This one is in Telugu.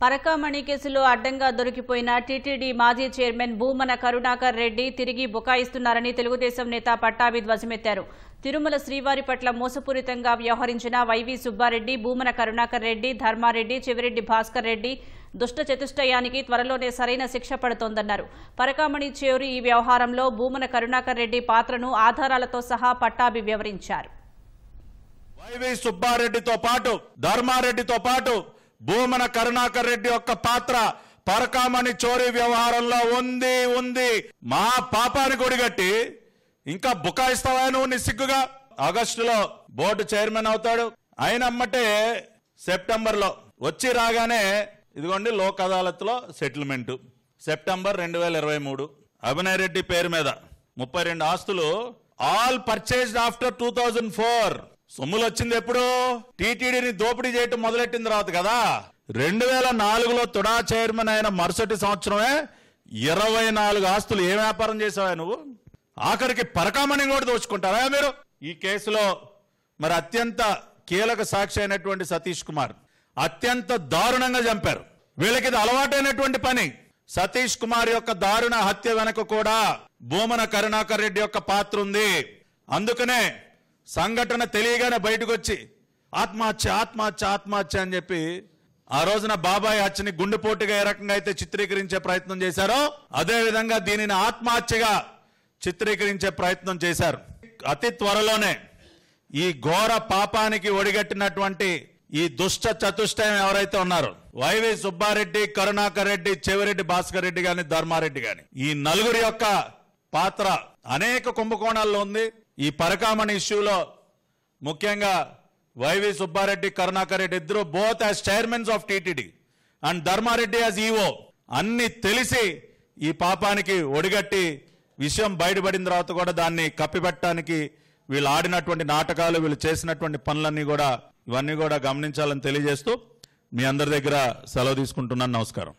పరకామణి కేసులో అడ్డంగా దొరికిపోయిన టీటీడీ మాజీ చైర్మన్ భూమన కరుణాకర్ రెడ్డి తిరిగి బుకాయిస్తున్నారని తెలుగుదేశం నేత పట్టాభి ధ్వజమెత్తారు. తిరుమల శ్రీవారి పట్ల మోసపూరితంగా వ్యవహరించిన వైవి సుబ్బారెడ్డి, భూమన కరుణాకర్ రెడ్డి, ధర్మారెడ్డి, చెవిరెడ్డి భాస్కర్ రెడ్డి దుష్ట చతుష్టయానికి త్వరలోనే సరైన శిక్ష పడుతోందన్నారు. పరకామణి చేరి ఈ వ్యవహారంలో భూమన కరుణాకర్ రెడ్డి పాత్రను ఆధారాలతో సహా పట్టాభి వివరించారు. వైవి సుబ్బారెడ్డితో పాటు ధర్మారెడ్డితో పాటు భూమన కరుణాకర్ రెడ్డి యొక్క పాత్ర పరకామణి చోరీ వ్యవహారంలో ఉంది. మా పాపాని కొడిగట్టి ఇంకా బుకాయిస్తావా నువ్వు నిస్సిగ్గుగా? ఆగస్టులో బోర్డు చైర్మన్ అవుతాడు. అయినమ్మటే సెప్టెంబర్ లో వచ్చి రాగానే ఇదిగోండి లోక్ అదాలత్ లో సెటిల్మెంట్. సెప్టెంబర్ 2023 అభినయ్ రెడ్డి పేరు మీద 32 ఆస్తులు ఆల్ పర్చేజ్డ్ ఆఫ్టర్ 2004. సొమ్ములు వచ్చింది ఎప్పుడు? టీటీడీని దోపిడీ చేయటం మొదలెట్టిన తర్వాత కదా. 2004లో తుడా చైర్మన్ అయిన మరుసటి సంవత్సరమే 24 ఆస్తులు. ఏ వ్యాపారం చేసావా నువ్వు? ఆఖరికి పరకామణి కూడా దోచుకుంటారా మీరు? ఈ కేసులో మరి అత్యంత కీలక సాక్షి అయినటువంటి సతీష్ కుమార్ అత్యంత దారుణంగా చంపారు. వీళ్ళకి ఇది అలవాటైనటువంటి పని. సతీష్ కుమార్ యొక్క దారుణ హత్య వెనక కూడా భూమన కరుణాకర్ రెడ్డి యొక్క పాత్ర ఉంది. అందుకనే సంఘటన తెలియగానే బయటకు వచ్చి ఆత్మహత్య అని చెప్పి ఆ రోజున బాబాయ్ హత్యని గుండెపోటుగా ఏ రకంగా అయితే చిత్రీకరించే ప్రయత్నం చేశారో అదే విధంగా దీనిని ఆత్మహత్యగా చిత్రీకరించే ప్రయత్నం చేశారు. అతి త్వరలోనే ఈ ఘోర పాపానికి ఒడిగట్టినటువంటి ఈ దుష్ట చతుష్టయం ఎవరైతే ఉన్నారో వైవి సుబ్బారెడ్డి, కరుణాకర్ రెడ్డి, చెవిరెడ్డి భాస్కర్ రెడ్డి గాని, ధర్మారెడ్డి గాని, ఈ నలుగురి యొక్క పాత్ర అనేక కుంభకోణాల్లో ఉంది. ఈ పరకామణి ఇష్యూలో ముఖ్యంగా వైవి సుబ్బారెడ్డి, కరుణాకర్ రెడ్డి ఇద్దరు both as chairmans of TTD and Dharma Reddy as EO అన్ని తెలిసి ఈ పాపానికి ఒడిగట్టి విషయం బయటపడిన తర్వాత కూడా దాన్ని కప్పిపెట్టడానికి వీళ్ళు ఆడినటువంటి నాటకాలు, వీళ్ళు చేసినటువంటి పనులన్నీ కూడా ఇవన్నీ కూడా గమనించాలని తెలియజేస్తూ మీ అందరి దగ్గర సెలవు తీసుకుంటున్నాను. నమస్కారం.